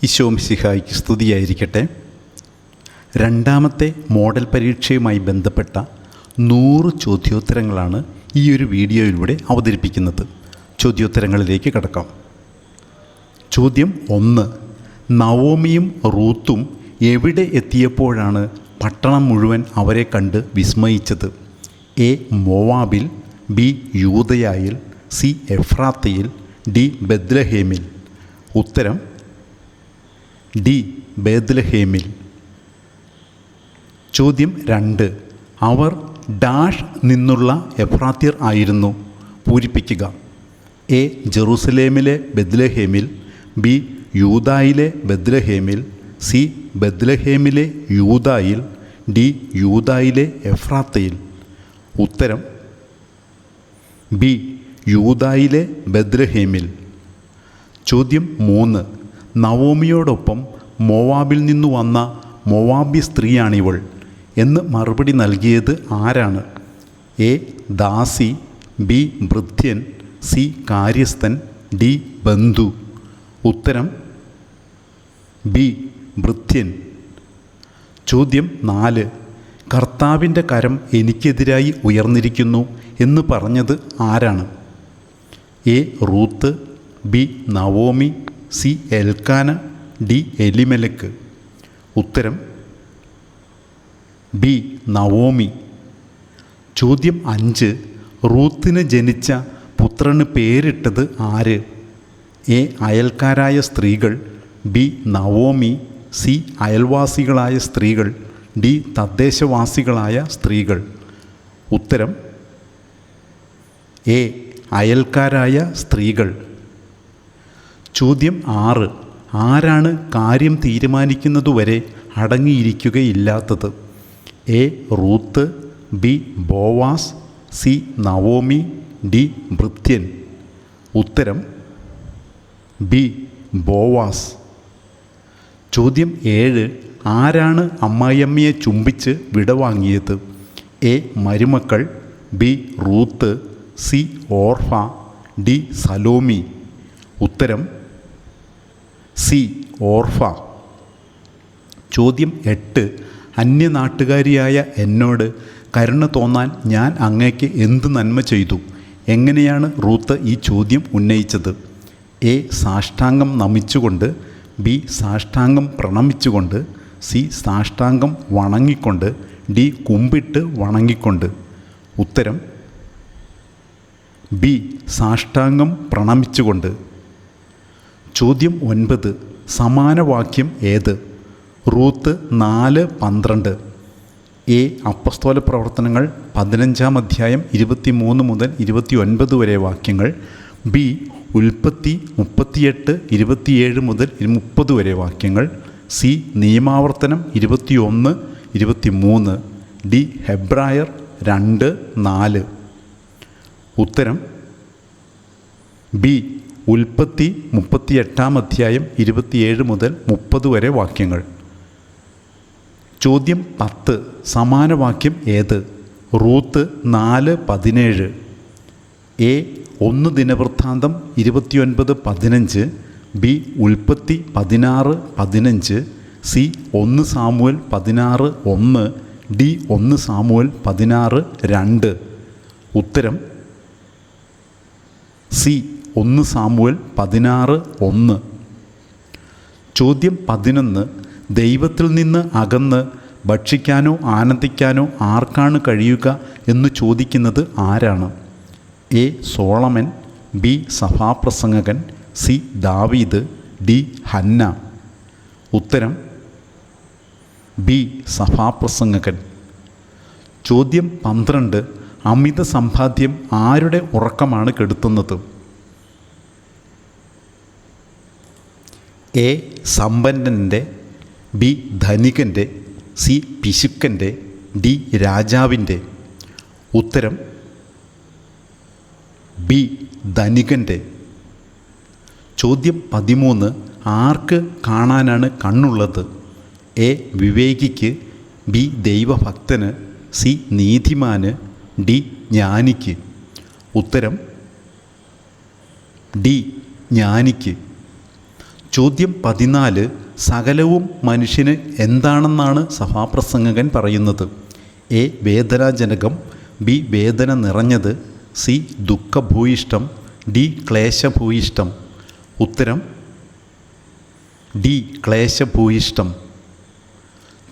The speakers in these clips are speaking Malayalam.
ഈശോ മിശിഹായ്ക്ക് സ്തുതിയായിരിക്കട്ടെ. രണ്ടാമത്തെ മോഡൽ പരീക്ഷയുമായി ബന്ധപ്പെട്ട 100 ചോദ്യോത്തരങ്ങളാണ് ഈ ഒരു വീഡിയോയിലൂടെ അവതരിപ്പിക്കുന്നത്. ചോദ്യോത്തരങ്ങളിലേക്ക് കടക്കാം. ചോദ്യം 1. നവോമിയും റൂത്തും എവിടെ എത്തിയപ്പോഴാണ് പട്ടണം മുഴുവൻ അവരെ കണ്ട് വിസ്മയിച്ചത്? എ. മോവാബിൽ, ബി. യൂദയായിൽ, സി. എഫ്രാത്തയിൽ, ഡി. ബെത്ലഹേമിൽ. ഉത്തരം ഡി. ബേത്ലഹേമിൽ. ചോദ്യം 2. അവർ ഡാഷ് നിന്നുള്ള എഫ്രാത്യർ ആയിരുന്നു. പൂരിപ്പിക്കുക. എ. ജെറുസലേമിലെ ബെത്ലഹേമിൽ, ബി. യൂദായിലെ ബെത്ലഹേമിൽ, സി. ബെത്ലഹേമിലെ യൂദായിൽ, ഡി. യൂദായിലെ എഫ്രാത്തയിൽ. ഉത്തരം ബി. യൂദായിലെ ബെത്ലഹേമിൽ. ചോദ്യം 3. നവോമിയോടൊപ്പം മോവാബിൽ നിന്നു വന്ന മോവാബി സ്ത്രീയാണിവൾ എന്ന് മറുപടി നൽകിയത് ആരാണ്? എ. Das, B. ഭൃത്യൻ, സി. കാര്യസ്ഥൻ, ഡി. ബന്ധു. ഉത്തരം ബി. ഭൃത്യൻ. ചോദ്യം 4. കർത്താവിൻ്റെ കരം എനിക്കെതിരായി ഉയർന്നിരിക്കുന്നു എന്ന് പറഞ്ഞത് ആരാണ്? A. Ruth, B. Naomi, C. Elkanah, D. Elimelech. ഉത്തരം ബി. നവോമി. ചോദ്യം 5. റൂത്തിന് ജനിച്ച പുത്രന് പേരിട്ടത് ആര്? എ. അയൽക്കാരായ സ്ത്രീകൾ, ബി. Naomi, C. അയൽവാസികളായ സ്ത്രീകൾ, ഡി. തദ്ദേശവാസികളായ സ്ത്രീകൾ. ഉത്തരം എ. അയൽക്കാരായ സ്ത്രീകൾ. ചോദ്യം 6. ആരാണ് കാര്യം തീരുമാനിക്കുന്നതുവരെ അടങ്ങിയിരിക്കുകയില്ലാത്തത്? A. Ruth, B. Boaz, C. Naomi, D. ഭൃത്യൻ. ഉത്തരം ബി. ബോവാസ്. ചോദ്യം 7. ആരാണ് അമ്മായിയമ്മയെ ചുംബിച്ച് വിടവാങ്ങിയത്? എ. മരുമക്കൾ, B. Ruth, C. Orpah, D. Salome. ഉത്തരം സി. ഓർഫ. ചോദ്യം 8. അന്യനാട്ടുകാരിയായ എന്നോട് കരുണ തോന്നാൻ ഞാൻ അങ്ങേക്ക് എന്ത് നന്മ ചെയ്തു? എങ്ങനെയാണ് റൂത്ത് ഈ ചോദ്യം ഉന്നയിച്ചത്? എ. സാഷ്ടാംഗം നമിച്ചുകൊണ്ട്, ബി. സാഷ്ടാംഗം പ്രണമിച്ചുകൊണ്ട്, സി. സാഷ്ടാംഗം വണങ്ങിക്കൊണ്ട്, ഡി. കുമ്പിട്ട് വണങ്ങിക്കൊണ്ട്. ഉത്തരം ബി. സാഷ്ടാംഗം പ്രണമിച്ചുകൊണ്ട്. ചോദ്യം 9. സമാന വാക്യം ഏത്? Ruth 4:12, A. അപ്പസ്തോല പ്രവർത്തനങ്ങൾ 15-ാം അധ്യായം 23 മുതൽ 29 വരെ വാക്യങ്ങൾ, ബി. ഉൽപ്പത്തി 38-27 മുതൽ 30 വരെ വാക്യങ്ങൾ, സി. നിയമാവർത്തനം 21-23, ഡി. ഹെബ്രായർ 2:4. ഉത്തരം ബി. ഉൽപ്പത്തി 38-ാം അധ്യായം 27 മുതൽ 30 വരെ വാക്യങ്ങൾ. ചോദ്യം 10. സമാന വാക്യം ഏത്? Ruth 4:17, A. 1 ദിനവൃത്താന്തം 29:15, ബി. ഉൽപ്പത്തി 16:15, സി. 1 Samuel 16:1, D. 1 സാമുവേൽ 16:2. ഉത്തരം സി. 1 സാമുവേൽ 16:1. ചോദ്യം 11. ദൈവത്തിൽ നിന്ന് അകന്ന് ഭക്ഷിക്കാനോ ആനന്ദിക്കാനോ ആർക്കാണ് കഴിയുക എന്ന് ചോദിക്കുന്നത് ആരാണ്? എ. Solomon, B. സഭാപ്രസംഗകൻ, സി. ദാവീദ്, ഡി. ഹന്ന. ഉത്തരം ബി. സഭാപ്രസംഗകൻ. ചോദ്യം 12. അമിത സമ്പാദ്യം ആരുടെ ഉറക്കമാണ് കെടുത്തുന്നത്? എ. സമ്പന്നൻ്റെ, ബി. ധനികൻ്റെ, സി. പിശുക്കൻ്റെ, ഡി. രാജാവിൻ്റെ. ഉത്തരം ബി. ധനികൻ്റെ. ചോദ്യം 13. ആർക്ക് കാണാനാണ് കണ്ണുള്ളത്? എ. വിവേകിക്ക്, ബി. ദൈവഭക്തന്, സി. നീതിമാന്, ഡി. ജ്ഞാനിക്ക്. ഉത്തരം ഡി. ജ്ഞാനിക്ക്. ചോദ്യം 14. സകലവും മനുഷ്യന് എന്താണെന്നാണ് സഭാപ്രസംഗകൻ പറയുന്നത്? എ. വേദനാജനകം. ബി. വേദന നിറഞ്ഞത്. സി. ദുഃഖഭൂയിഷ്ടം. ഡി. ക്ലേശഭൂയിഷ്ടം. ഉത്തരം ഡി. ക്ലേശഭൂയിഷ്ടം.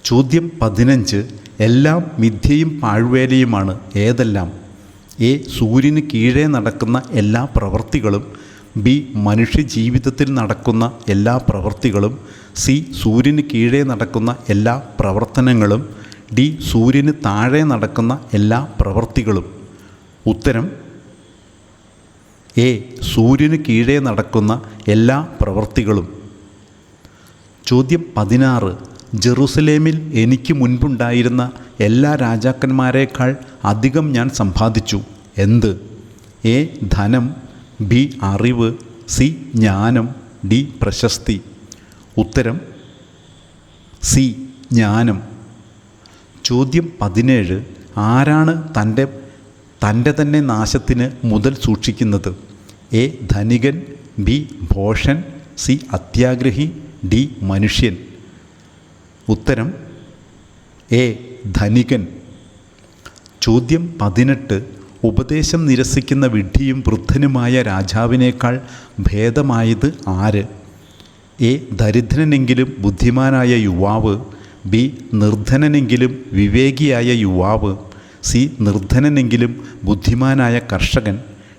ചോദ്യം 15. എല്ലാം മിഥ്യയും പാഴ്വേലയുമാണ്. ഏതെല്ലാം? എ. സൂര്യന് കീഴേ നടക്കുന്ന എല്ലാ പ്രവൃത്തികളും. ബി. മനുഷ്യജീവിതത്തിൽ നടക്കുന്ന എല്ലാ പ്രവൃത്തികളും. സി. സൂര്യന് കീഴേ നടക്കുന്ന എല്ലാ പ്രവർത്തനങ്ങളും. ഡി. സൂര്യന് താഴെ നടക്കുന്ന എല്ലാ പ്രവൃത്തികളും. ഉത്തരം എ. സൂര്യന് കീഴേ നടക്കുന്ന എല്ലാ പ്രവൃത്തികളും. ചോദ്യം 16. ജെറുസലേമിൽ എനിക്ക് മുൻപുണ്ടായിരുന്ന എല്ലാ രാജാക്കന്മാരെക്കാൾ അധികം ഞാൻ സമ്പാദിച്ചു. എന്ത്? എ. ധനം. ബി. അറിവ്. സി. ജ്ഞാനം. ഡി. പ്രശസ്തി. ഉത്തരം സി. ജ്ഞാനം. ചോദ്യം 17. ആരാണ് തൻ്റെ തന്നെ നാശത്തിന് മുതൽ സൂക്ഷിക്കുന്നത്? എ. ധനികൻ. ബി. ഭോഷൻ. സി. അത്യാഗ്രഹി. ഡി. മനുഷ്യൻ. ഉത്തരം എ. ധനികൻ. ചോദ്യം 18. ഉപദേശം നിരസിക്കുന്ന വിഡ്ഢിയും വൃദ്ധനുമായ രാജാവിനേക്കാൾ ഭേദമായത് ആര്? എ. ദരിദ്രനെങ്കിലും ബുദ്ധിമാനായ യുവാവ്. ബി. നിർധനനെങ്കിലും വിവേകിയായ യുവാവ്. സി. നിർധനനെങ്കിലും ബുദ്ധിമാനായ കർഷകൻ.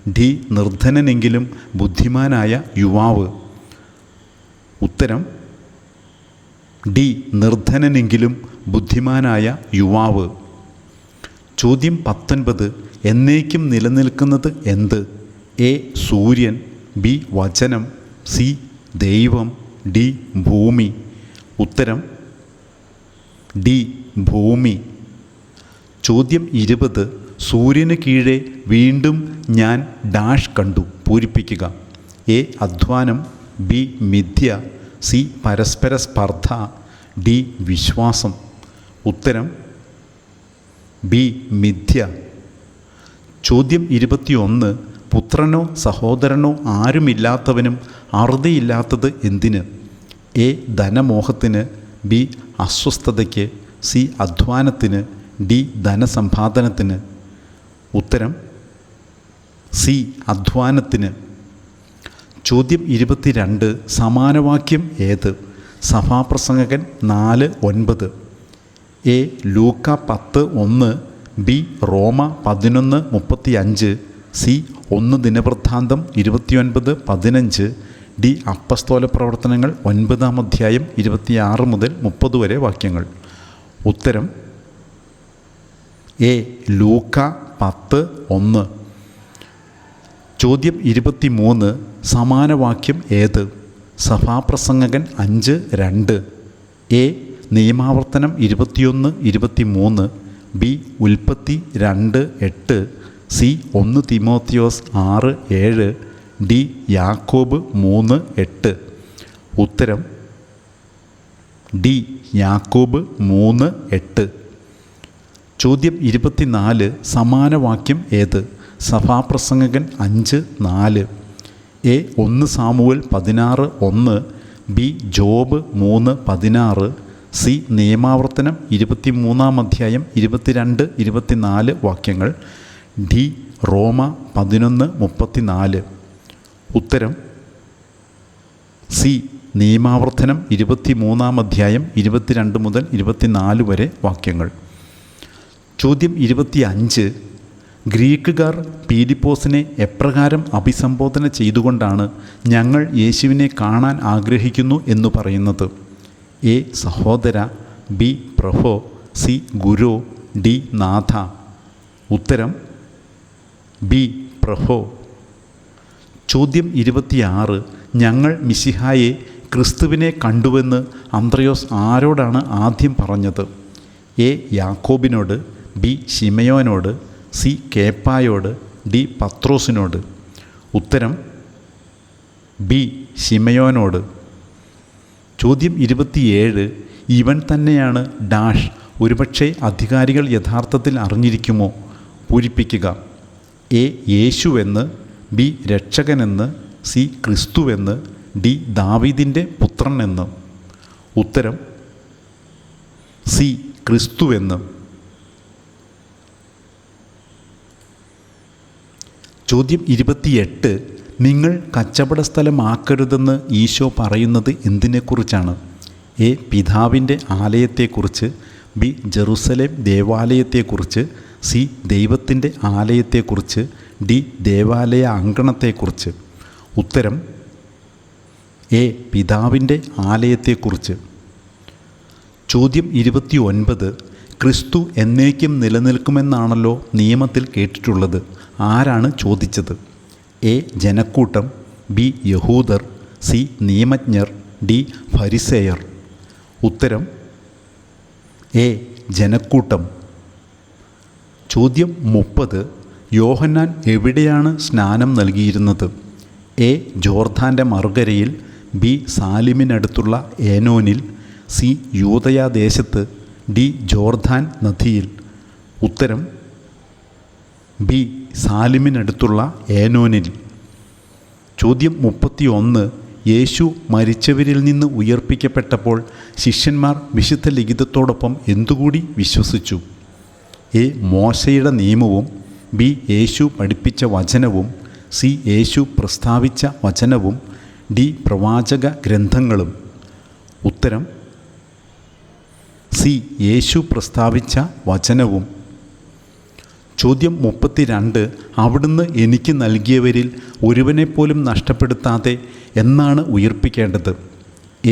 ഡി. നിർധനനെങ്കിലും ബുദ്ധിമാനായ യുവാവ്. ഉത്തരം ഡി. നിർധനനെങ്കിലും ബുദ്ധിമാനായ യുവാവ്. ചോദ്യം 19. എന്നേക്കും നിലനിൽക്കുന്നത് എന്ത്? എ. സൂര്യൻ. ബി. വചനം. സി. ദൈവം. ഡി. ഭൂമി. ഉത്തരം ഡി. ഭൂമി. ചോദ്യം 20. സൂര്യന് കീഴെ വീണ്ടും ഞാൻ ഡാഷ് കണ്ടു. പൂരിപ്പിക്കുക. എ. അധ്വാനം. ബി. മിഥ്യ. സി. പരസ്പര സ്പർദ്ധ. ഡി. വിശ്വാസം. ഉത്തരം ബി. മിഥ്യ. ചോദ്യം 21. പുത്രനോ സഹോദരനോ ആരുമില്ലാത്തവനും അറുതിയില്ലാത്തത് എന്തിന്? എ. ധനമോഹത്തിന്. ബി. അസ്വസ്ഥതയ്ക്ക്. സി. അധ്വാനത്തിന്. ഡി. ധനസമ്പാദനത്തിന്. ഉത്തരം സി. അധ്വാനത്തിന്. ചോദ്യം 22. സമാനവാക്യം ഏത്? സഭാപ്രസംഗകൻ 4:9. എ. ലൂക്ക 10:1. ബി. റോമ 11:35. സി. 1 ദിനവൃത്താന്തം 29:15. ഡി. അപ്പസ്തോല പ്രവർത്തനങ്ങൾ 9-ാം അധ്യായം 26 മുതൽ 30 വരെ വാക്യങ്ങൾ. ഉത്തരം എ. ലൂക്ക 10:1. ചോദ്യം 23. സമാനവാക്യം ഏത്? സഭാപ്രസംഗകൻ 5:2. എ. നിയമാവർത്തനം 21:23. ബി. ഉൽപ്പത്തി 2:8. സി. 1 തിമോത്തിയോസ് 6:7. ഡി. യാക്കോബ് 3:8. ഉത്തരം ഡി. യാക്കോബ് 3:8. ചോദ്യം 24. സമാനവാക്യം ഏത്? സഭാപ്രസംഗകൻ 5:4. A. 1 Samuel 16:1. B. Job 3:16. C. നിയമാവർത്തനം 23-ാം അധ്യായം 22-24 വാക്യങ്ങൾ. ഡി. റോമ 11:34. ഉത്തരം സി. നിയമാവർത്തനം 23-ാം അധ്യായം 22 മുതൽ 24 വരെ വാക്യങ്ങൾ. ചോദ്യം 25. ഗ്രീക്കുകാർ പീലിപ്പോസിനെ എപ്രകാരം അഭിസംബോധന ചെയ്തുകൊണ്ടാണ് ഞങ്ങൾ യേശുവിനെ കാണാൻ ആഗ്രഹിക്കുന്നു എന്ന് പറയുന്നത്? എ. സഹോദര. ബി. പ്രഭോ. സി. ഗുരു. ഡി. നാഥ. ഉത്തരം ബി. പ്രഭോ. ചോദ്യം 26. ഞങ്ങൾ മിശിഹായെ ക്രിസ്തുവിനെ കണ്ടുവെന്ന് അന്ത്രയോസ് ആരോടാണ് ആദ്യം പറഞ്ഞത്? എ. യാക്കോബിനോട്. ബി. ശിമയോനോട്. സി. കേപ്പായോട്. ഡി. പത്രോസിനോട്. ഉത്തരം ബി. ശിമയോനോട്. ചോദ്യം 27. ഇവൻ തന്നെയാണ് ഡാഷ്. ഒരുപക്ഷെ അധികാരികൾ യഥാർത്ഥത്തിൽ അറിഞ്ഞിരിക്കുമോ? പൂരിപ്പിക്കുക. എ. യേശുവെന്ന്. ബി. രക്ഷകനെന്ന്. സി. ക്രിസ്തുവെന്ന്. ഡി ദാവീദിൻ്റെ പുത്രൻ എന്ന്. ഉത്തരം സി ക്രിസ്തുവെന്ന്. ചോദ്യം 28. നിങ്ങൾ കച്ചവട സ്ഥലമാക്കരുതെന്ന് ഈശോ പറയുന്നത് എന്തിനെക്കുറിച്ചാണ്? എ പിതാവിൻ്റെ ആലയത്തെക്കുറിച്ച്, ബി ജെറുസലേം ദേവാലയത്തെക്കുറിച്ച്, സി ദൈവത്തിൻ്റെ ആലയത്തെക്കുറിച്ച്, ഡി ദേവാലയ അങ്കണത്തെക്കുറിച്ച്. ഉത്തരം എ പിതാവിൻ്റെ ആലയത്തെക്കുറിച്ച്. ചോദ്യം 29. ക്രിസ്തു എന്നേക്കും നിലനിൽക്കുമെന്നാണല്ലോ നിയമത്തിൽ കേട്ടിട്ടുള്ളത്. ആരാണ് ചോദിച്ചത്? എ ജനക്കൂട്ടം, ബി യഹൂദർ, സി നിയമജ്ഞർ, ഡി ഫരിസേയർ. ഉത്തരം എ ജനക്കൂട്ടം. ചോദ്യം 30. യോഹന്നാൻ എവിടെയാണ് സ്നാനം നൽകിയിരുന്നത്? എ ജോർദാൻ്റെ മറുകരയിൽ, ബി സാലിമിനടുത്തുള്ള ഏനോനിൽ, സി യൂദയാദേശത്ത്, ഡി ജോർദാൻ നദിയിൽ. ഉത്തരം ബി സാലിമിനടുത്തുള്ള ഏനോനിൽ. ചോദ്യം 31. യേശു മരിച്ചവരിൽ നിന്ന് ഉയർപ്പിക്കപ്പെട്ടപ്പോൾ ശിഷ്യന്മാർ വിശുദ്ധ ലിഖിതത്തോടൊപ്പം എന്തുകൂടി വിശ്വസിച്ചു? എ മോശയുടെ നിയമവും, ബി യേശു പഠിപ്പിച്ച വചനവും, സി യേശു പ്രസ്താവിച്ച വചനവും, ഡി പ്രവാചക ഗ്രന്ഥങ്ങളും. ഉത്തരം സി യേശു പ്രസ്താവിച്ച വചനവും. ചോദ്യം 32. അവിടുന്ന് എനിക്ക് നൽകിയവരിൽ ഒരുവനെപ്പോലും നഷ്ടപ്പെടുത്താതെ എന്നാണ് ഉയിർപ്പിക്കേണ്ടത്?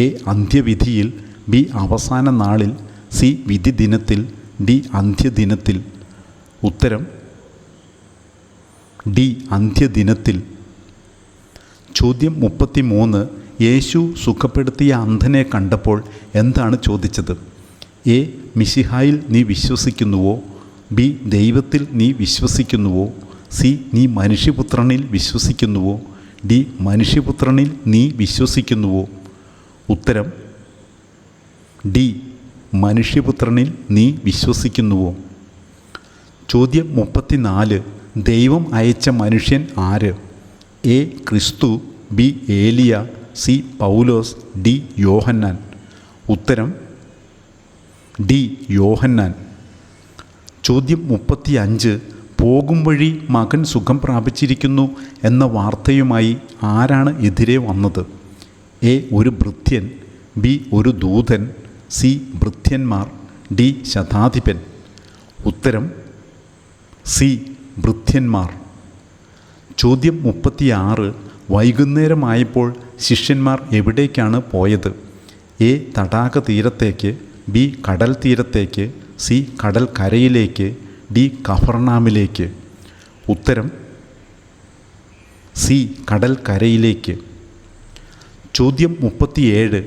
എ അന്ത്യവിധിയിൽ, ബി അവസാന നാളിൽ, സി വിധി ദിനത്തിൽ, ഡി അന്ത്യദിനത്തിൽ. ഉത്തരം ഡി അന്ത്യദിനത്തിൽ. ചോദ്യം 33. യേശു സുഖപ്പെടുത്തിയ അന്ധനെ കണ്ടപ്പോൾ എന്താണ് ചോദിച്ചത്? എ മിശിഹായിൽ നീ വിശ്വസിക്കുന്നുവോ, ബി ദൈവത്തിൽ നീ വിശ്വസിക്കുന്നുവോ, സി നീ മനുഷ്യപുത്രനിൽ വിശ്വസിക്കുന്നുവോ, ഡി മനുഷ്യപുത്രനിൽ നീ വിശ്വസിക്കുന്നുവോ. ഉത്തരം ഡി മനുഷ്യപുത്രനിൽ നീ വിശ്വസിക്കുന്നുവോ. ചോദ്യം 34. ദൈവം അയച്ച മനുഷ്യൻ ആര്? എ ക്രിസ്തു, ബി ഏലിയ, സി പൗലോസ്, ഡി യോഹന്നാൻ. ഉത്തരം ഡി യോഹന്നാൻ. ചോദ്യം 35. പോകും വഴി മകൻ സുഖം പ്രാപിച്ചിരിക്കുന്നു എന്ന വാർത്തയുമായി ആരാണ് എതിരെ വന്നത്? എ ഒരു ഭൃത്യൻ, ബി ഒരു ദൂതൻ, സി ഭൃത്യന്മാർ, ഡി ശതാധിപൻ. ഉത്തരം സി ഭൃത്യന്മാർ. ചോദ്യം 36. വൈകുന്നേരമായപ്പോൾ ശിഷ്യന്മാർ എവിടേക്കാണ് പോയത്? എ തടാക തീരത്തേക്ക്, ബി കടൽ തീരത്തേക്ക്, സി കടൽ കരയിലേക്ക്, ഡി കഫർനാമിലേക്ക്. ഉത്തരം സി കടൽ കരയിലേക്ക്. ചോദ്യം 37.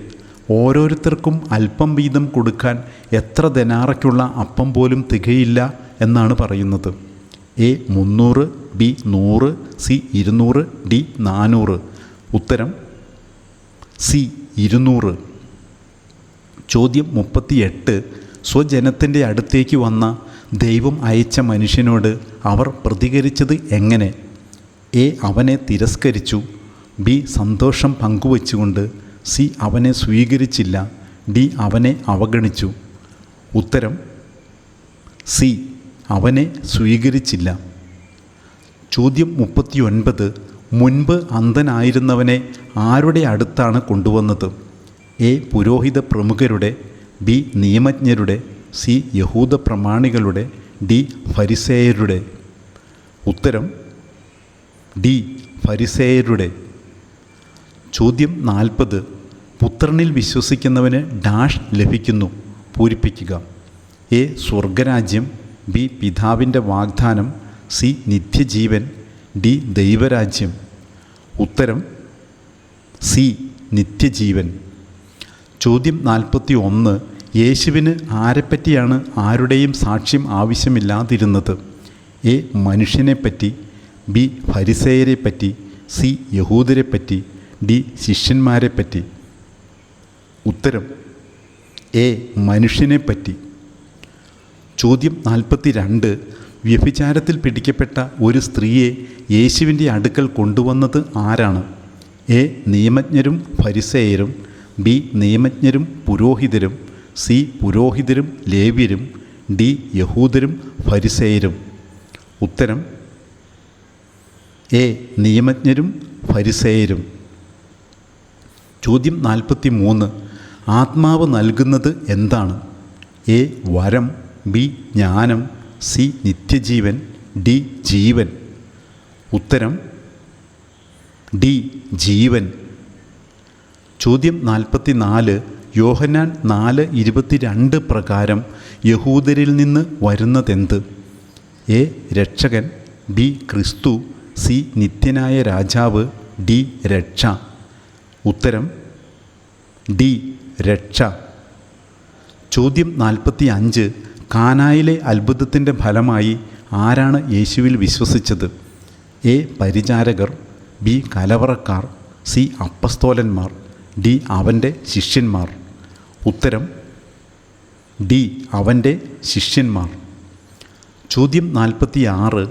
ഓരോരുത്തർക്കും അല്പം വീതം കൊടുക്കാൻ എത്ര ദെനാറയ്ക്കുള്ള അപ്പം പോലും തികയില്ല എന്നാണ് പറയുന്നത്? A 300, B 100, C 200, D 400. ഉത്തരം സി 200. ചോദ്യം 38. സ്വജനത്തിൻ്റെ അടുത്തേക്ക് വന്ന ദൈവം അയച്ച മനുഷ്യനോട് അവർ പ്രതികരിച്ചത് എങ്ങനെ? എ അവനെ തിരസ്കരിച്ചു, ബി സന്തോഷം പങ്കുവച്ചുകൊണ്ട്, സി അവനെ സ്വീകരിച്ചില്ല, ഡി അവനെ അവഗണിച്ചു. ഉത്തരം സി അവനെ സ്വീകരിച്ചില്ല. ചോദ്യം 39. മുൻപ് അന്ധനായിരുന്നവനെ ആരുടെ അടുത്താണ് കൊണ്ടുവന്നത്? എ പുരോഹിത പ്രമുഖരുടെ, ബി നിയമജ്ഞരുടെ, സി യഹൂദ പ്രമാണികളുടെ, ഡി ഫരിസേയരുടെ. ഉത്തരം ഡി ഫരിസേയരുടെ. ചോദ്യം 40. പുത്രനിൽ വിശ്വസിക്കുന്നവന് ഡാഷ് ലഭിക്കുന്നു, പൂരിപ്പിക്കുക. എ സ്വർഗരാജ്യം, ബി പിതാവിൻ്റെ വാഗ്ദാനം, സി നിത്യജീവൻ, ഡി ദൈവരാജ്യം. ഉത്തരം സി നിത്യജീവൻ. ചോദ്യം 41. യേശുവിന് ആരെപ്പറ്റിയാണ് ആരുടെയും സാക്ഷ്യം ആവശ്യമില്ലാതിരുന്നത്? എ മനുഷ്യനെപ്പറ്റി, ബി ഫരിസേയരെപ്പറ്റി, സി യഹൂദരെപ്പറ്റി, ഡി ശിഷ്യന്മാരെപ്പറ്റി. ഉത്തരം എ മനുഷ്യനെപ്പറ്റി. ചോദ്യം 42. വ്യഭിചാരത്തിൽ പിടിക്കപ്പെട്ട ഒരു സ്ത്രീയെ യേശുവിൻ്റെ അടുക്കൽ കൊണ്ടുവന്നത് ആരാണ്? എ നിയമജ്ഞരും ഫരിസേയരും, ബി നിയമജ്ഞരും പുരോഹിതരും, സി പുരോഹിതരും ലേവ്യരും, ഡി യഹൂദരും ഫരിസേയരും. ഉത്തരം എ നിയമജ്ഞരും ഫരിസേയരും. ചോദ്യം 43. ആത്മാവ് നൽകുന്നത് എന്താണ്? എ വരം, ബി ജ്ഞാനം, സി നിത്യജീവൻ, ഡി ജീവൻ. ഉത്തരം ഡി ജീവൻ. ചോദ്യം 44. യോഹന്നാൻ 4:22 പ്രകാരം യഹൂദരിൽ നിന്ന് വരുന്നതെന്ത്? എ രക്ഷകൻ, ബി ക്രിസ്തു, സി നിത്യനായ രാജാവ്, ഡി രക്ഷ. ഉത്തരം ഡി രക്ഷ. ചോദ്യം 45. കാനായിലെ അത്ഭുതത്തിൻ്റെ ഫലമായി ആരാണ് യേശുവിൽ വിശ്വസിച്ചത്? എ പരിചാരകർ, ബി കലവറക്കാർ, സി അപ്പസ്തോലന്മാർ, ഡി അവൻ്റെ ശിഷ്യന്മാർ. ഉത്തരം ഡി അവൻ്റെ ശിഷ്യന്മാർ. ചോദ്യം 46.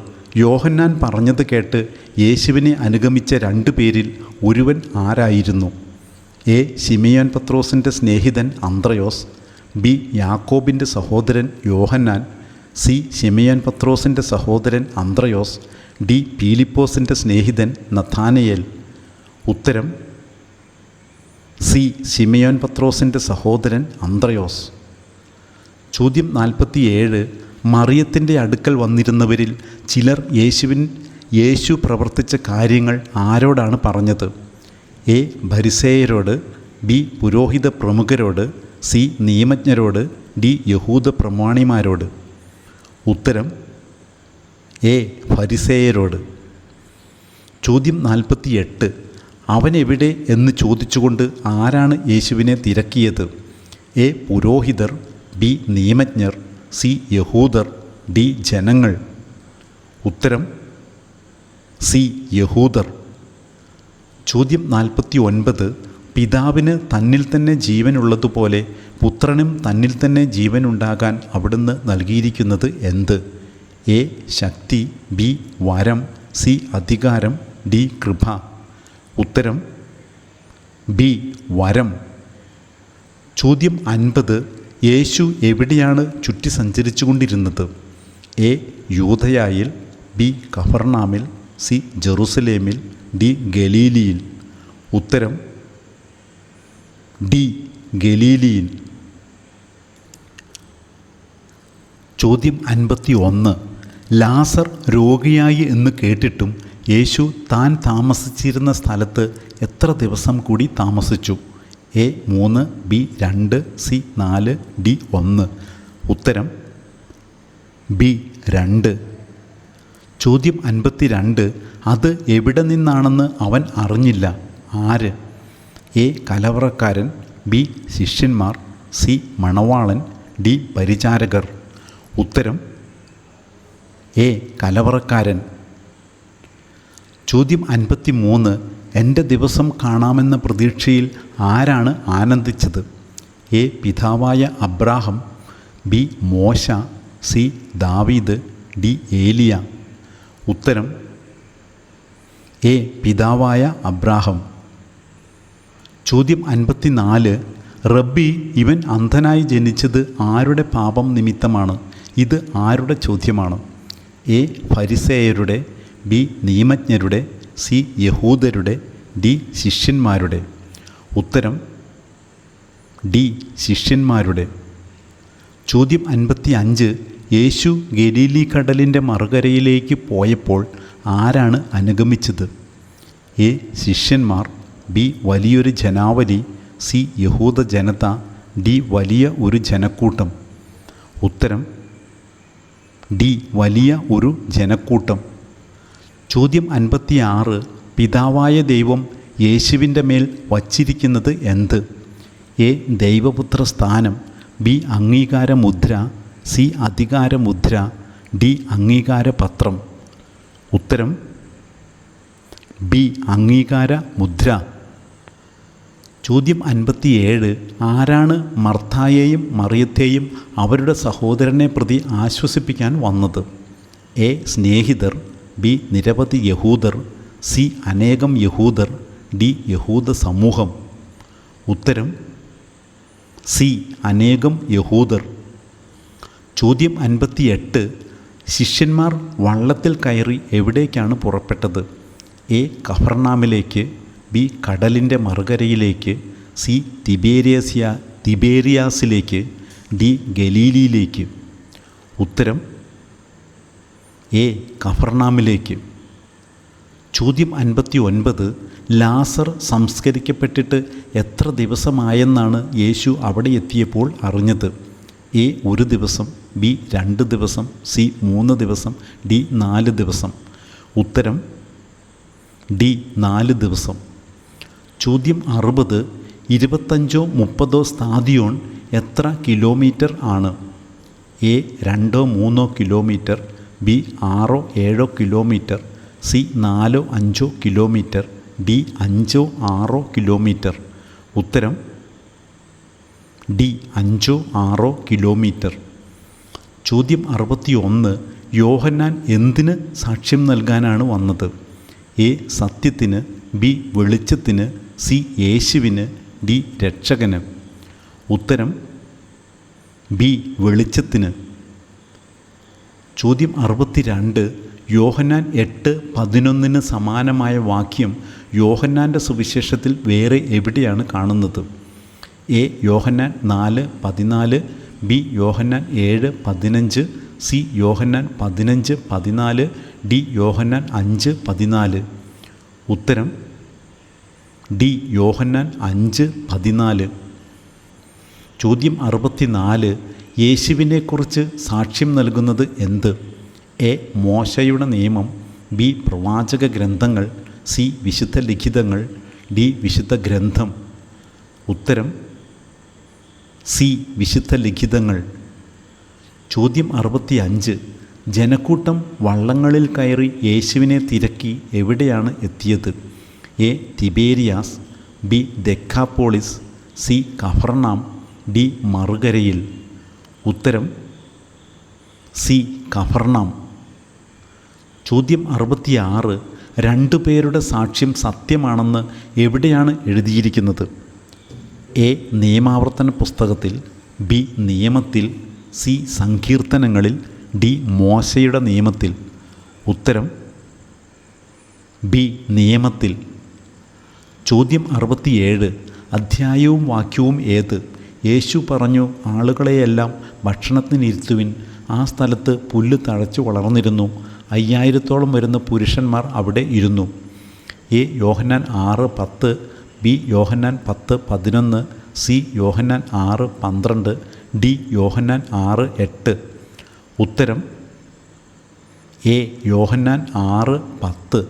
യോഹന്നാൻ പറഞ്ഞത് കേട്ട് യേശുവിനെ അനുഗമിച്ച 2 പേരിൽ ഒരുവൻ ആരായിരുന്നു? എ ശിമയോൻ പത്രോസിൻ്റെ സ്നേഹിതൻ അന്ത്രയോസ്, ബി യാക്കോബിൻ്റെ സഹോദരൻ യോഹന്നാൻ, സി ശിമയോൻ പത്രോസിൻ്റെ സഹോദരൻ അന്ത്രയോസ്, ഡി പീലിപ്പോസിൻ്റെ സ്നേഹിതൻ നഥാനയേൽ. ഉത്തരം സി ശിമയോൻ പത്രോസിൻ്റെ സഹോദരൻ അന്ത്രയോസ്. ചോദ്യം 47. മറിയത്തിൻ്റെ അടുക്കൽ വന്നിരുന്നവരിൽ ചിലർ യേശു പ്രവർത്തിച്ച കാര്യങ്ങൾ ആരോടാണ് പറഞ്ഞത്? എ ഫരിസേയരോട്, ബി പുരോഹിത പ്രമുഖരോട്, സി നിയമജ്ഞരോട്, ഡി യഹൂദ പ്രമാണിമാരോട്. ഉത്തരം എ ഫരിസേയരോട്. ചോദ്യം 48. അവനെവിടെ എന്ന് ചോദിച്ചുകൊണ്ട് ആരാണ് യേശുവിനെ തിരക്കിയത്? എ പുരോഹിതർ, ബി നിയമജ്ഞർ, സി യഹൂദർ, ഡി ജനങ്ങൾ. ഉത്തരം സി യഹൂദർ. ചോദ്യം 49. പിതാവിന് തന്നിൽ തന്നെ ജീവനുള്ളതുപോലെ പുത്രനും തന്നിൽ തന്നെ ജീവനുണ്ടാകാൻ അവിടുന്ന് നൽകിയിരിക്കുന്നത് എന്ത്? എ ശക്തി, ബി വരം, സി അധികാരം, ഡി കൃപ. ഉത്തരം ബി വരം. ചോദ്യം 50. യേശു എവിടെയാണ് ചുറ്റി സഞ്ചരിച്ചു കൊണ്ടിരുന്നത്? എ യൂദയായിൽ, ബി കഫർനാമിൽ, സി ജെറുസലേമിൽ, ഡി ഗലീലിയിൽ. ഉത്തരം ഡി ഗലീലിയിൽ. ചോദ്യം 51. ലാസർ രോഗിയായി എന്ന് കേട്ടിട്ടും യേശു താൻ താമസിച്ചിരുന്ന സ്ഥലത്ത് എത്ര ദിവസം കൂടി താമസിച്ചു? A 3, B 2, C 4, D 1. ഉത്തരം ബി 2. ചോദ്യം 52. അത് എവിടെ നിന്നാണെന്ന് അവൻ അറിഞ്ഞില്ല. ആര്? എ കലവറക്കാരൻ, ബി ശിഷ്യന്മാർ, സി മണവാളൻ, ഡി പരിചാരകർ. ഉത്തരം എ കലവറക്കാരൻ. ചോദ്യം 53. എൻ്റെ ദിവസം കാണാമെന്ന പ്രതീക്ഷയിൽ ആരാണ് ആനന്ദിച്ചത്? എ പിതാവായ അബ്രാഹം, ബി മോശ, സി ദാവീദ്, ഡി ഏലിയ. ഉത്തരം എ പിതാവായ അബ്രാഹം. ചോദ്യം 54. റബ്ബി, ഇവൻ അന്ധനായി ജനിച്ചത് ആരുടെ പാപം നിമിത്തമാണ്? ഇത് ആരുടെ ചോദ്യമാണ്? എ ഫരിസേയരുടെ, ബി നിയമജ്ഞരുടെ, സി യഹൂദരുടെ, ഡി ശിഷ്യന്മാരുടെ. ഉത്തരം ഡി ശിഷ്യന്മാരുടെ. ചോദ്യം 55. യേശു ഗലീലി കടലിൻ്റെ മറുകരയിലേക്ക് പോയപ്പോൾ ആരാണ് അനുഗമിച്ചത്? എ ശിഷ്യന്മാർ, ബി വലിയൊരു ജനാവലി, സി യഹൂദ ജനത, ഡി വലിയ ഒരു ജനക്കൂട്ടം. ഉത്തരം ഡി വലിയ ഒരു ജനക്കൂട്ടം. ചോദ്യം 56. പിതാവായ ദൈവം യേശുവിൻ്റെ മേൽ വച്ചിരിക്കുന്നത് എന്ത്? എ ദൈവപുത്ര സ്ഥാനം, ബി അംഗീകാര മുദ്ര, സി അധികാര മുദ്ര, ഡി അംഗീകാര പത്രം. ഉത്തരം ബി അംഗീകാര മുദ്ര. ചോദ്യം 57. ആരാണ് മർത്തായെയും മറിയത്തെയും അവരുടെ സഹോദരനെ പ്രതി ആശ്വസിപ്പിക്കാൻ വന്നത്? എ സ്നേഹിതർ, ബി നിരവധി യഹൂദർ, സി അനേകം യഹൂദർ, ഡി യഹൂദ സമൂഹം? ഉത്തരം സി അനേകം യഹൂദർ. ചോദ്യം 58. ശിഷ്യന്മാർ വള്ളത്തിൽ കയറി എവിടേക്കാണ് പുറപ്പെട്ടത്? എ കഫർനാമിലേക്ക്, ബി കടലിൻ്റെ മറുകരയിലേക്ക്, സി തിബേരിയാസിലേക്ക്, ഡി ഗലീലിയിലേക്ക്. ഉത്തരം എ കഫർനാമിലേക്ക്. ചോദ്യം 59. ലാസർ സംസ്കരിക്കപ്പെട്ടിട്ട് എത്ര ദിവസമായെന്നാണ് യേശു അവിടെ എത്തിയപ്പോൾ അറിഞ്ഞത്? എ 1 ദിവസം, ബി 2 ദിവസം, സി 3 ദിവസം, ഡി 4 ദിവസം. ഉത്തരം ഡി 4 ദിവസം. ചോദ്യം 60. 25 30 സ്ഥാദിയോൺ എത്ര കിലോമീറ്റർ ആണ്? A 2 3 kilometre, B 6 7 kilometre, C 4 5 kilometre, D 5 6 kilometre. ഉത്തരം ഡി 5 6 കിലോമീറ്റർ. ചോദ്യം 61. യോഹന്നാൻ എന്തിന് സാക്ഷ്യം നൽകാനാണ് വന്നത്? എ സത്യത്തിന്, ബി വെളിച്ചത്തിന്, സി യേശുവിന്, ഡി രക്ഷകന്. ഉത്തരം ബി വെളിച്ചത്തിന്. ചോദ്യം 62. യോഹന്നാൻ 8:11 സമാനമായ വാക്യം യോഹന്നാൻ്റെ സുവിശേഷത്തിൽ വേറെ എവിടെയാണ് കാണുന്നത്? എ യോഹന്നാൻ 4:14, ബി യോഹന്നാൻ 7:15, സി യോഹന്നാൻ 15:14, ഡി യോഹന്നാൻ 5:14. ഉത്തരം ഡി യോഹന്നാൻ 5:14. ചോദ്യം 64. യേശുവിനെക്കുറിച്ച് സാക്ഷ്യം നൽകുന്നത് എന്ത്? എ മോശയുടെ നിയമം, ബി പ്രവാചക ഗ്രന്ഥങ്ങൾ, സി വിശുദ്ധ ലിഖിതങ്ങൾ, ഡി വിശുദ്ധ ഗ്രന്ഥം. ഉത്തരം സി വിശുദ്ധ ലിഖിതങ്ങൾ. ചോദ്യം 65. ജനക്കൂട്ടം വള്ളങ്ങളിൽ കയറി യേശുവിനെ തിരക്കി എവിടെയാണ് എത്തിയത്? A Tiberias, B Decapolis, C കഫർനാം, ഡി മറുകരയിൽ. ഉത്തരം സി കഫർനാം. ചോദ്യം 66. 2 പേരുടെ സാക്ഷ്യം സത്യമാണെന്ന് എവിടെയാണ് എഴുതിയിരിക്കുന്നത്? എ നിയമാവർത്തന പുസ്തകത്തിൽ, ബി നിയമത്തിൽ, സി സങ്കീർത്തനങ്ങളിൽ, ഡി മോശയുടെ നിയമത്തിൽ. ഉത്തരം ബി നിയമത്തിൽ. ചോദ്യം 67. അധ്യായവും വാക്യവും ഏത്? യേശു പറഞ്ഞു, ആളുകളെയെല്ലാം ഭക്ഷണത്തിനിരുത്തുവിൻ. ആ സ്ഥലത്ത് പുല്ല് തഴച്ചു വളർന്നിരുന്നു. 5000-ഓളം വരുന്ന പുരുഷന്മാർ അവിടെ ഇരുന്നു. എ യോഹന്നാൻ 6:10, ബി യോഹന്നാൻ 10:11, സി യോഹന്നാൻ 6:12, ഡി യോഹന്നാൻ 6:8. ഉത്തരം എ യോഹന്നാൻ 6:10.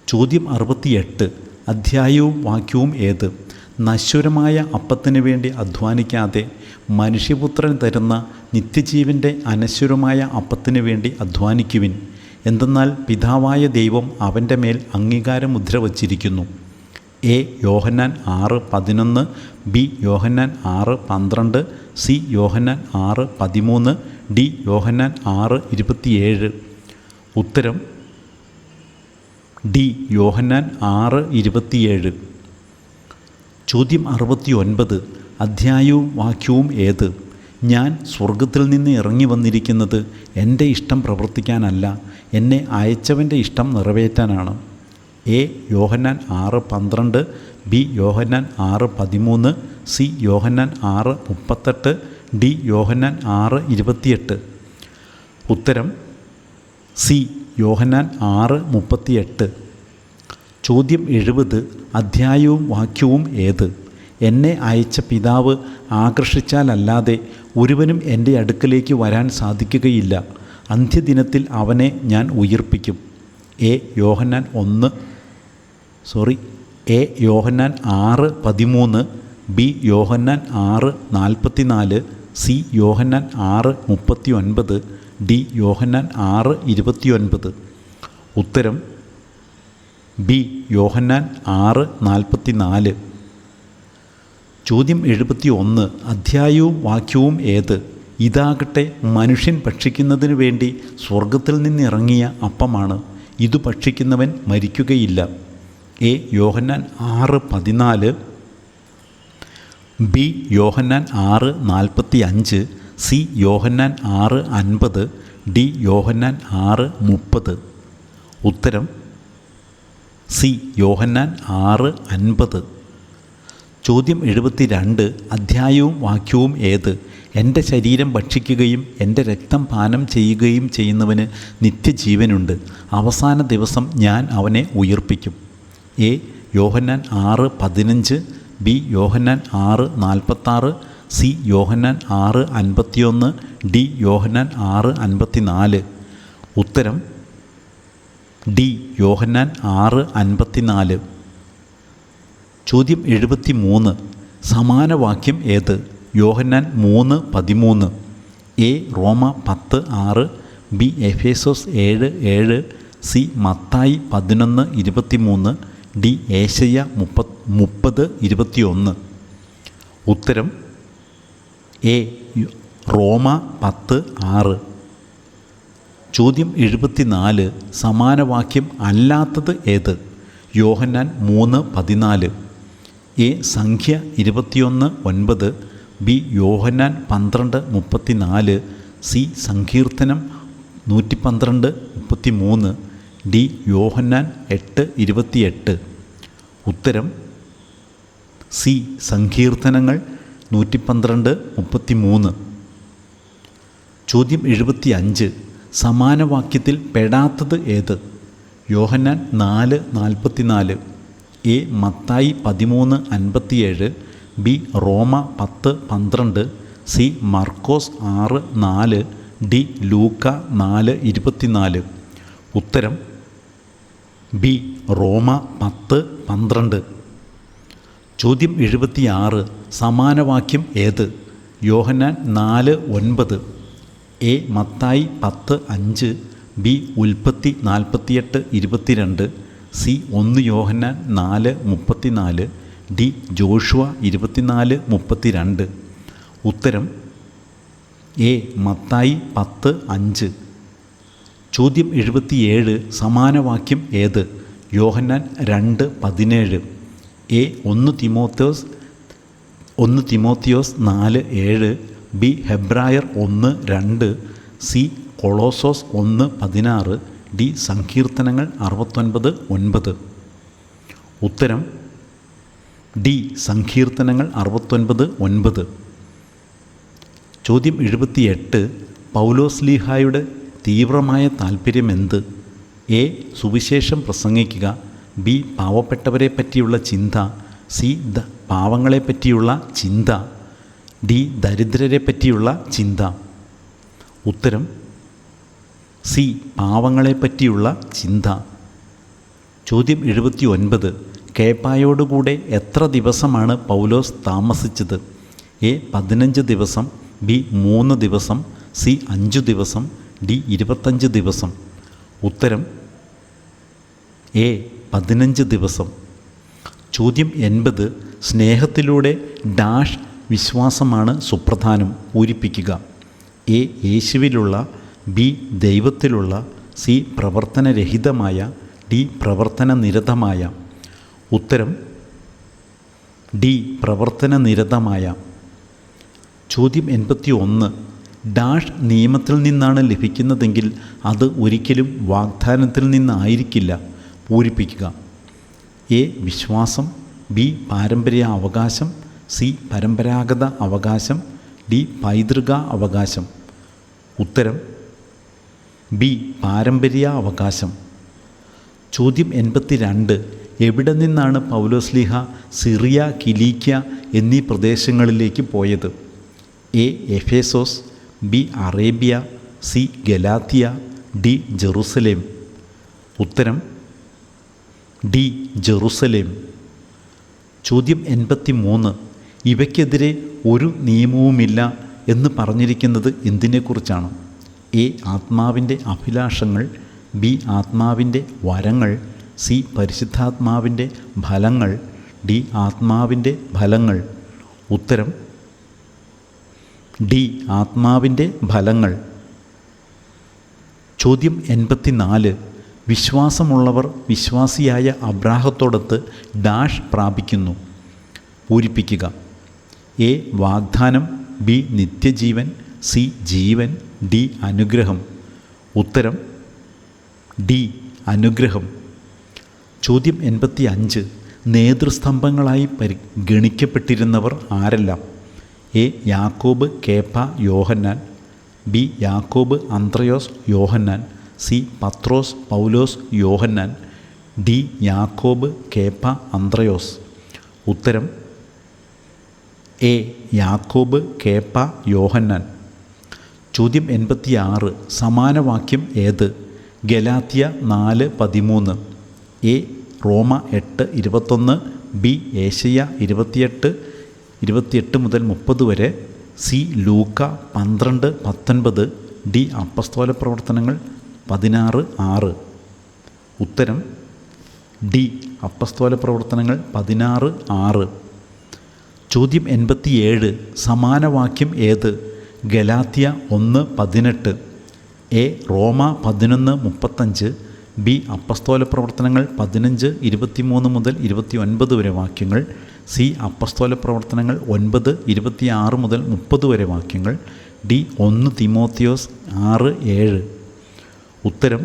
ചോദ്യം 68. അധ്യായവും വാക്യവും ഏത്? നശ്വരമായ അപ്പത്തിന് വേണ്ടി അധ്വാനിക്കാതെ മനുഷ്യപുത്രൻ തരുന്ന നിത്യജീവൻ്റെ അനശ്വരമായ അപ്പത്തിന് വേണ്ടി അധ്വാനിക്കുവിൻ. എന്തെന്നാൽ പിതാവായ ദൈവം അവൻ്റെ മേൽ അംഗീകാരമുദ്ര വച്ചിരിക്കുന്നു. എ യോഹന്നാൻ 6:11, ബി യോഹന്നാൻ 6:12, സി യോഹന്നാൻ 6:13, ഡി യോഹന്നാൻ 6:27. ഉത്തരം ഡി യോഹന്നാൻ 6:27. ചോദ്യം 69. അധ്യായവും വാക്യവും ഏത്? ഞാൻ സ്വർഗത്തിൽ നിന്ന് ഇറങ്ങി വന്നിരിക്കുന്നത് എൻ്റെ ഇഷ്ടം പ്രവർത്തിക്കാനല്ല, എന്നെ അയച്ചവൻ്റെ ഇഷ്ടം നിറവേറ്റാനാണ്. എ യോഹന്നാൻ 6:12, ബി യോഹന്നാൻ 6:13, സി യോഹന്നാൻ 6:38, ഡി യോഹന്നാൻ 6:28. ഉത്തരം സി യോഹന്നാൻ 6:38. ചോദ്യം 70. അധ്യായവും വാക്യവും ഏത്? എന്നെ അയച്ച പിതാവ് ആകർഷിച്ചാലല്ലാതെ ഒരുവനും എൻ്റെ അടുക്കലേക്ക് വരാൻ സാധിക്കുകയില്ല. അന്ത്യദിനത്തിൽ അവനെ ഞാൻ ഉയിർപ്പിക്കും. A Yohannan 6:13, B Yohannan 6:44, C Yohannan 6:39, D Yohannan 6:29. ഉത്തരം ബി യോഹന്നാൻ 6:44. ചോദ്യം 71. അധ്യായവും വാക്യവും ഏത്? ഇതാകട്ടെ മനുഷ്യൻ ഭക്ഷിക്കുന്നതിനു വേണ്ടി സ്വർഗത്തിൽ നിന്നിറങ്ങിയ അപ്പമാണ്. ഇതു ഭക്ഷിക്കുന്നവൻ മരിക്കുകയില്ല. A Yohannan 6:14, B Yohannan 6:45, C Yohannan 6:50, D Yohannan 6:30. ഉത്തരം സി യോഹന്നാൻ 6:50. ചോദ്യം 72. അധ്യായവും വാക്യവും ഏത്? എൻ്റെ ശരീരം ഭക്ഷിക്കുകയും എൻ്റെ രക്തം പാനം ചെയ്യുകയും ചെയ്യുന്നവന് നിത്യജീവനുണ്ട്, അവസാന ദിവസം ഞാൻ അവനെ ഉയിർപ്പിക്കും. A Yohannan 6:15, B Yohannan 6:46, C Yohannan 6:51, D Yohannan 6:54. ഉത്തരം ഡി യോഹന്നാൻ 6:54. ചോദ്യം 73. സമാനവാക്യം ഏത്? Yohannan 3:13, A Roma 10:6, B Ephesos 7:7, C Mathai 11:23, D Eshaya 30:21. ഉത്തരം എ റോമ 10:6. ചോദ്യം 74. സമാനവാക്യം അല്ലാത്തത് ഏത്? യോഹന്നാൻ 3:14, എ സംഖ്യ 21:9, ബി യോഹന്നാൻ 12:34, സി സങ്കീർത്തനം 112:33, ഡി യോഹന്നാൻ 8:28. ഉത്തരം സി സങ്കീർത്തനങ്ങൾ 112:33. ചോദ്യം 75. സമാനവാക്യത്തിൽ പെടാത്തത് ഏത്? Yohannan 4:44, A Mathai 13:57, B Roma 10:12, C Markose 6:4, D Luka 4:24. ഉത്തരം ബി റോമ 10:12. ചോദ്യം 76. സമാനവാക്യം ഏത്? യോഹന്നാൻ 4:9, എ മത്തായി 10:5, ബി ഉൽപ്പത്തി 48:22, സി 1 യോഹന്നാൻ 4:34, ഡി ജോഷുവ 24:32. ഉത്തരം എ മത്തായി 10:5. ചോദ്യം 77. സമാനവാക്യം ഏത്? യോഹന്നാൻ 2:17, എ 1 തിമോത്തിയോസ് 4:7, ബി ഹെബ്രായർ 1:2, സി കൊളോസോസ് 1:16, ഡി സങ്കീർത്തനങ്ങൾ 69:9. ഉത്തരം ഡി സങ്കീർത്തനങ്ങൾ 69:9. ചോദ്യം 78. പൗലോസ്ലീഹായുടെ തീവ്രമായ താൽപ്പര്യമെന്ത്? എ സുവിശേഷം പ്രസംഗിക്കുക, ബി പാവപ്പെട്ടവരെ പറ്റിയുള്ള ചിന്ത, സി പാവങ്ങളെ പറ്റിയുള്ള ചിന്ത, ഡി ദരിദ്രരെ പറ്റിയുള്ള ചിന്ത. ഉത്തരം സി പാവങ്ങളെ പറ്റിയുള്ള ചിന്ത. ചോദ്യം 79. കേപ്പായോടുകൂടെ എത്ര ദിവസമാണ് പൗലോസ് താമസിച്ചത്? എ 15 ദിവസം, ബി 3 ദിവസം, സി 5 ദിവസം, ഡി 25 ദിവസം. ഉത്തരം എ 15 ദിവസം. ചോദ്യം 80. സ്നേഹത്തിലൂടെ ഡാഷ് വിശ്വാസമാണ് സുപ്രധാനം, പൂരിപ്പിക്കുക. എ യേശുവിലുള്ള, ബി ദൈവത്തിലുള്ള, സി പ്രവർത്തനരഹിതമായ, ഡി പ്രവർത്തനനിരതമായ. ഉത്തരം ഡി പ്രവർത്തനനിരതമായ. ചോദ്യം 81. ഡാഷ് നിയമത്തിൽ നിന്നാണ് ലഭിക്കുന്നതെങ്കിൽ അത് ഒരിക്കലും വാഗ്ദാനത്തിൽ നിന്നായിരിക്കില്ല, പൂരിപ്പിക്കുക. എ വിശ്വാസം, ബി പാരമ്പര്യ അവകാശം, സി പരമ്പരാഗത അവകാശം, ഡി പൈതൃക അവകാശം. ഉത്തരം ബി പാരമ്പര്യ അവകാശം. ചോദ്യം 82. എവിടെ നിന്നാണ് പൗലോസ്ലീഹ സിറിയ, കിലീക്യ എന്നീ പ്രദേശങ്ങളിലേക്ക് പോയത്? A Ephesus, B Arabia, C Galatia, D Jerusalem. ഉത്തരം ഡി ജെറുസലേം. ചോദ്യം 83. ഇവയ്ക്കെതിരെ ഒരു നിയമവുമില്ല എന്ന് പറഞ്ഞിരിക്കുന്നത് എന്തിനെക്കുറിച്ചാണ്? എ ആത്മാവിൻ്റെ അഭിലാഷങ്ങൾ, ബി ആത്മാവിൻ്റെ വരങ്ങൾ, സി പരിശുദ്ധാത്മാവിൻ്റെ ഫലങ്ങൾ, ഡി ആത്മാവിൻ്റെ ഫലങ്ങൾ. ഉത്തരം ഡി ആത്മാവിൻ്റെ ഫലങ്ങൾ. ചോദ്യം 84. വിശ്വാസമുള്ളവർ വിശ്വാസിയായ അബ്രാഹത്തോടൊത്ത് ഡാഷ് പ്രാപിക്കുന്നു. പൂരിപ്പിക്കുക. എ വാഗ്ദാനം, ബി നിത്യജീവൻ, സി ജീവൻ, ഡി അനുഗ്രഹം. ഉത്തരം ഡി അനുഗ്രഹം. ചോദ്യം 85. നേതൃസ്തംഭങ്ങളായി ഗണിക്കപ്പെട്ടിരുന്നവർ ആരെല്ലാം? എ യാക്കോബ്, കേഫ, യോഹന്നാൻ, ബി യാക്കോബ്, അന്ത്രയോസ്, യോഹന്നാൻ, സി പത്രോസ്, പൗലോസ്, യോഹന്നാൻ, ഡി യാക്കോബ്, കേഫ, അന്ത്രയോസ്. ഉത്തരം എ യാക്കോബ്, കേഫ, യോഹന്നാൻ. ചോദ്യം 86. സമാന വാക്യം ഏത്? ഗലാത്യ 4:13, എ റോമ 8:21, ബി ഏശയ്യ 28 മുതൽ 30 വരെ, സി ലൂക്ക 12:19, ഡി അപ്പസ്തോല പ്രവർത്തനങ്ങൾ 16:6. ഉത്തരം ഡി അപ്പസ്തോല പ്രവർത്തനങ്ങൾ 16:6. ചോദ്യം 87. സമാന വാക്യം ഏത്? ഗലാത്യ 1:18, എ റോമ 11:35, ബി അപ്പസ്തോല പ്രവർത്തനങ്ങൾ 15:23 മുതൽ 29 വരെ വാക്യങ്ങൾ, സി അപ്പസ്തോല പ്രവർത്തനങ്ങൾ 9:26 മുതൽ 30 വരെ വാക്യങ്ങൾ, ഡി 1 തിമോത്തിയോസ് 6:7. ഉത്തരം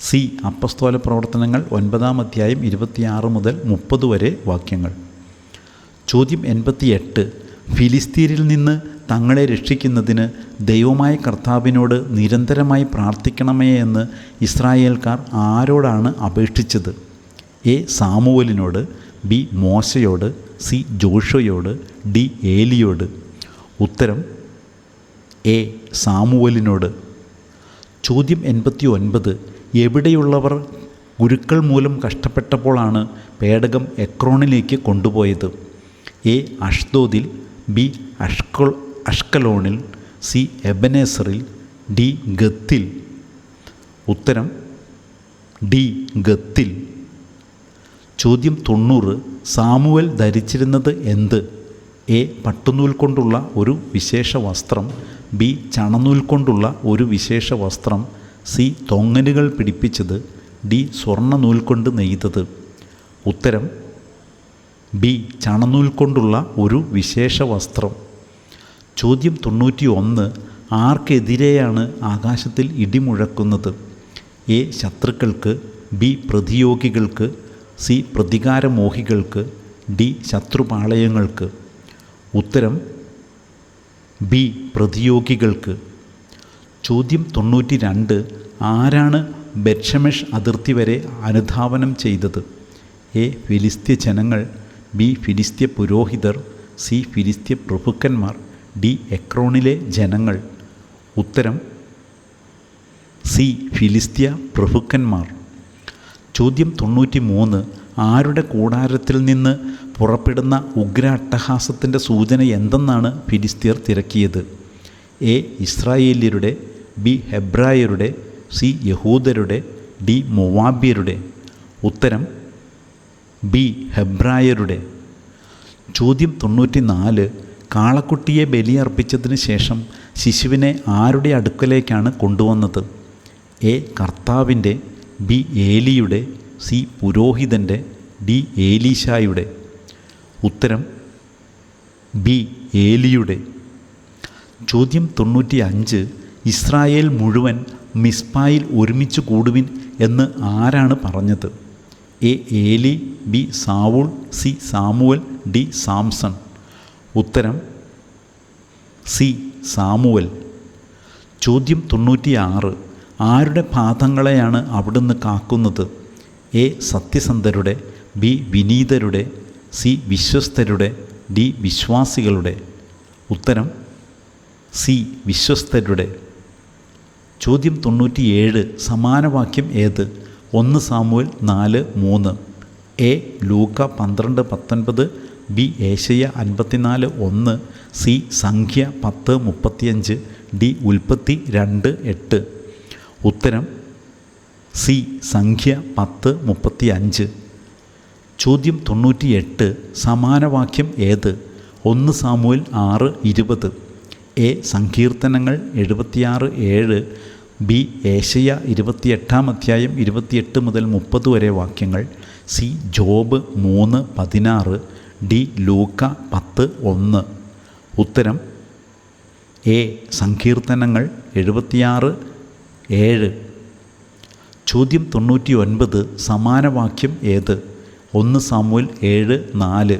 സി അപ്പസ്തോല പ്രവർത്തനങ്ങൾ 9-ാം അധ്യായം 26 മുതൽ 30 വരെ വാക്യങ്ങൾ. ചോദ്യം 88. ഫിലിസ്തീനിൽ നിന്ന് തങ്ങളെ രക്ഷിക്കുന്നതിന് ദൈവമായ കർത്താവിനോട് നിരന്തരമായി പ്രാർത്ഥിക്കണമേ എന്ന് ഇസ്രായേൽക്കാർ ആരോടാണ് അപേക്ഷിച്ചത്? എ സാമുവലിനോട്, ബി മോശയോട്, സി ജോഷയോട്, ഡി ഏലിയോട്. ഉത്തരം എ സാമുവലിനോട്. ചോദ്യം 89. എവിടെയുള്ളവർ ഗുരുക്കൾ മൂലം കഷ്ടപ്പെട്ടപ്പോഴാണ് പേടകം എക്രോണിലേക്ക് കൊണ്ടുപോയത്? എ അഷ്ദോദിൽ, ബി അഷ്കലോണിൽ, സി എബനേസറിൽ, ഡി ഗത്തിൽ. ഉത്തരം ഡി ഗത്തിൽ. ചോദ്യം 90. സാമുവൽ ധരിച്ചിരുന്നത് എന്ത്? എ പട്ടുനൂൽ കൊണ്ടുള്ള ഒരു വിശേഷ വസ്ത്രം, ബി ചണനൂൽ കൊണ്ടുള്ള ഒരു വിശേഷ വസ്ത്രം, സി തൊങ്ങലുകൾ പിടിപ്പിച്ചത്, ഡി സ്വർണ്ണ നൂൽ കൊണ്ട് നെയ്തത്. ഉത്തരം ബി ചണനൂൽ കൊണ്ടുള്ള ഒരു വിശേഷ വസ്ത്രം. ചോദ്യം 91. ആർക്കെതിരെയാണ് ആകാശത്തിൽ ഇടിമുഴക്കുന്നത്? എ ശത്രുക്കൾക്ക്, ബി പ്രതിയോഗികൾക്ക്, സി പ്രതികാരമോഹികൾക്ക്, ഡി ശത്രുപാളയങ്ങൾക്ക്. ഉത്തരം ബി പ്രതിയോഗികൾക്ക്. ചോദ്യം 92. ആരാണ് ബെത്ഷെമെഷ് അതിർത്തി വരെ അനുധാവനം ചെയ്തത്? എ ഫിലിസ്ത്യ ജനങ്ങൾ, ബി ഫിലിസ്ത്യ പുരോഹിതർ, സി ഫിലിസ്ത്യ പ്രഭുക്കന്മാർ, ഡി എക്രോണിലെ ജനങ്ങൾ. ഉത്തരം സി ഫിലിസ്ത്യ പ്രഭുക്കന്മാർ. ചോദ്യം 93. ആരുടെ കൂടാരത്തിൽ നിന്ന് പുറപ്പെടുന്ന ഉഗ്ര അട്ടഹാസത്തിൻ്റെ സൂചന എന്തെന്നാണ് ഫിലിസ്ത്യർ തിരക്കിയത്? എ ഇസ്രായേല്യരുടെ, ബി ഹെബ്രായരുടെ, സി യഹൂദരുടെ, ഡി മൊവാബ്യരുടെ. ഉത്തരം ബി ഹെബ്രായരുടെ. ചോദ്യം 94. കാളക്കുട്ടിയെ ബലിയർപ്പിച്ചതിന് ശേഷം ശിശുവിനെ ആരുടെ അടുക്കലേക്കാണ് കൊണ്ടുവന്നത്? എ കർത്താവിൻ്റെ, ബി ഏലിയുടെ, സി പുരോഹിതൻ്റെ, ഡി ഏലീശായുടെ. ഉത്തരം ബി ഏലിയുടെ. ചോദ്യം 95. ഇസ്രായേൽ മുഴുവൻ മിസ്പായിൽ ഒരുമിച്ച് കൂടുവിൻ എന്ന് ആരാണ് പറഞ്ഞത്? A Eli, B Saul, C Samuel, D Samson. ഉത്തരം സി സാമുവൽ. ചോദ്യം 96. ആരുടെ പാദങ്ങളെയാണ് അവിടുന്ന് കാക്കുന്നത്? എ സത്യസന്ധരുടെ, ബി വിനീതരുടെ, സി വിശ്വസ്തരുടെ, ഡി വിശ്വാസികളുടെ. ഉത്തരം സി വിശ്വസ്തരുടെ. ചോദ്യം 97. സമാനവാക്യം ഏത്? 1 Samuel 4:3, A Luka 12:19, B Eshaya 54:1, C സംഖ്യ 10:35, ഡി ഉൽപ്പത്തി 2:8. ഉത്തരം സി സംഖ്യ 10:35. ചോദ്യം 98. സമാനവാക്യം ഏത്? 1 സാമുവൽ 6:20, എ സങ്കീർത്തനങ്ങൾ 76:7, ബി ഏശയ്യ 28 അധ്യായം 28 മുതൽ 30 വരെ വാക്യങ്ങൾ. C job 3:16. ഡി ലൂക്ക 10:1. ഉത്തരം എ സങ്കീർത്തനങ്ങൾ 76:7. ചോദ്യം 99. സമാന വാക്യം ഏത്? 1 സാമുവേൽ 7:4.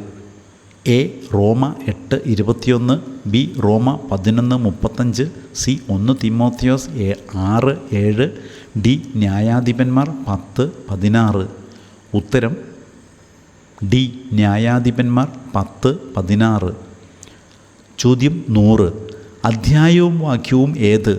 A Roma 8:21. ബി റോമ 11:35. സി 1 തീമോഥെയോസ് 6:7. ഡി ന്യായാധിപന്മാർ 10:16. ഉത്തരം ഡി ന്യായാധിപന്മാർ 10:16. ചോദ്യം 100. അധ്യായവും വാക്യവും ഏത്?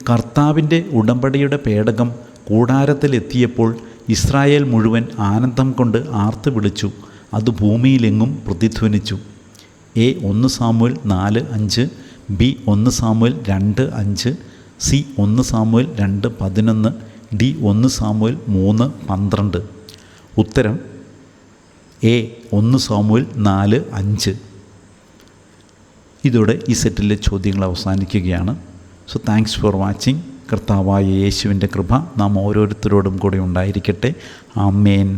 കർത്താവിൻ്റെ ഉടമ്പടിയുടെ പേടകം കൂടാരത്തിലെത്തിയപ്പോൾ ഇസ്രായേൽ മുഴുവൻ ആനന്ദം കൊണ്ട് ആർത്ത് വിളിച്ചു. അത് ഭൂമിയിലെങ്ങും പ്രതിധ്വനിച്ചു. A 1 Samuel 4:5. B 1 Samuel 2:5. C 1 Samuel 2:11. D 1 Samuel 3:12. ഉത്തരം എ 1 സാമുവേൽ 4:5. ഇതോടെ ഈ സെറ്റിലെ ചോദ്യങ്ങൾ അവസാനിക്കുകയാണ്. So thanks for watching. കർത്താവായ യേശുവിൻ്റെ കൃപ നാം ഓരോരുത്തരോടും കൂടെ ഉണ്ടായിരിക്കട്ടെ. ആമേൻ.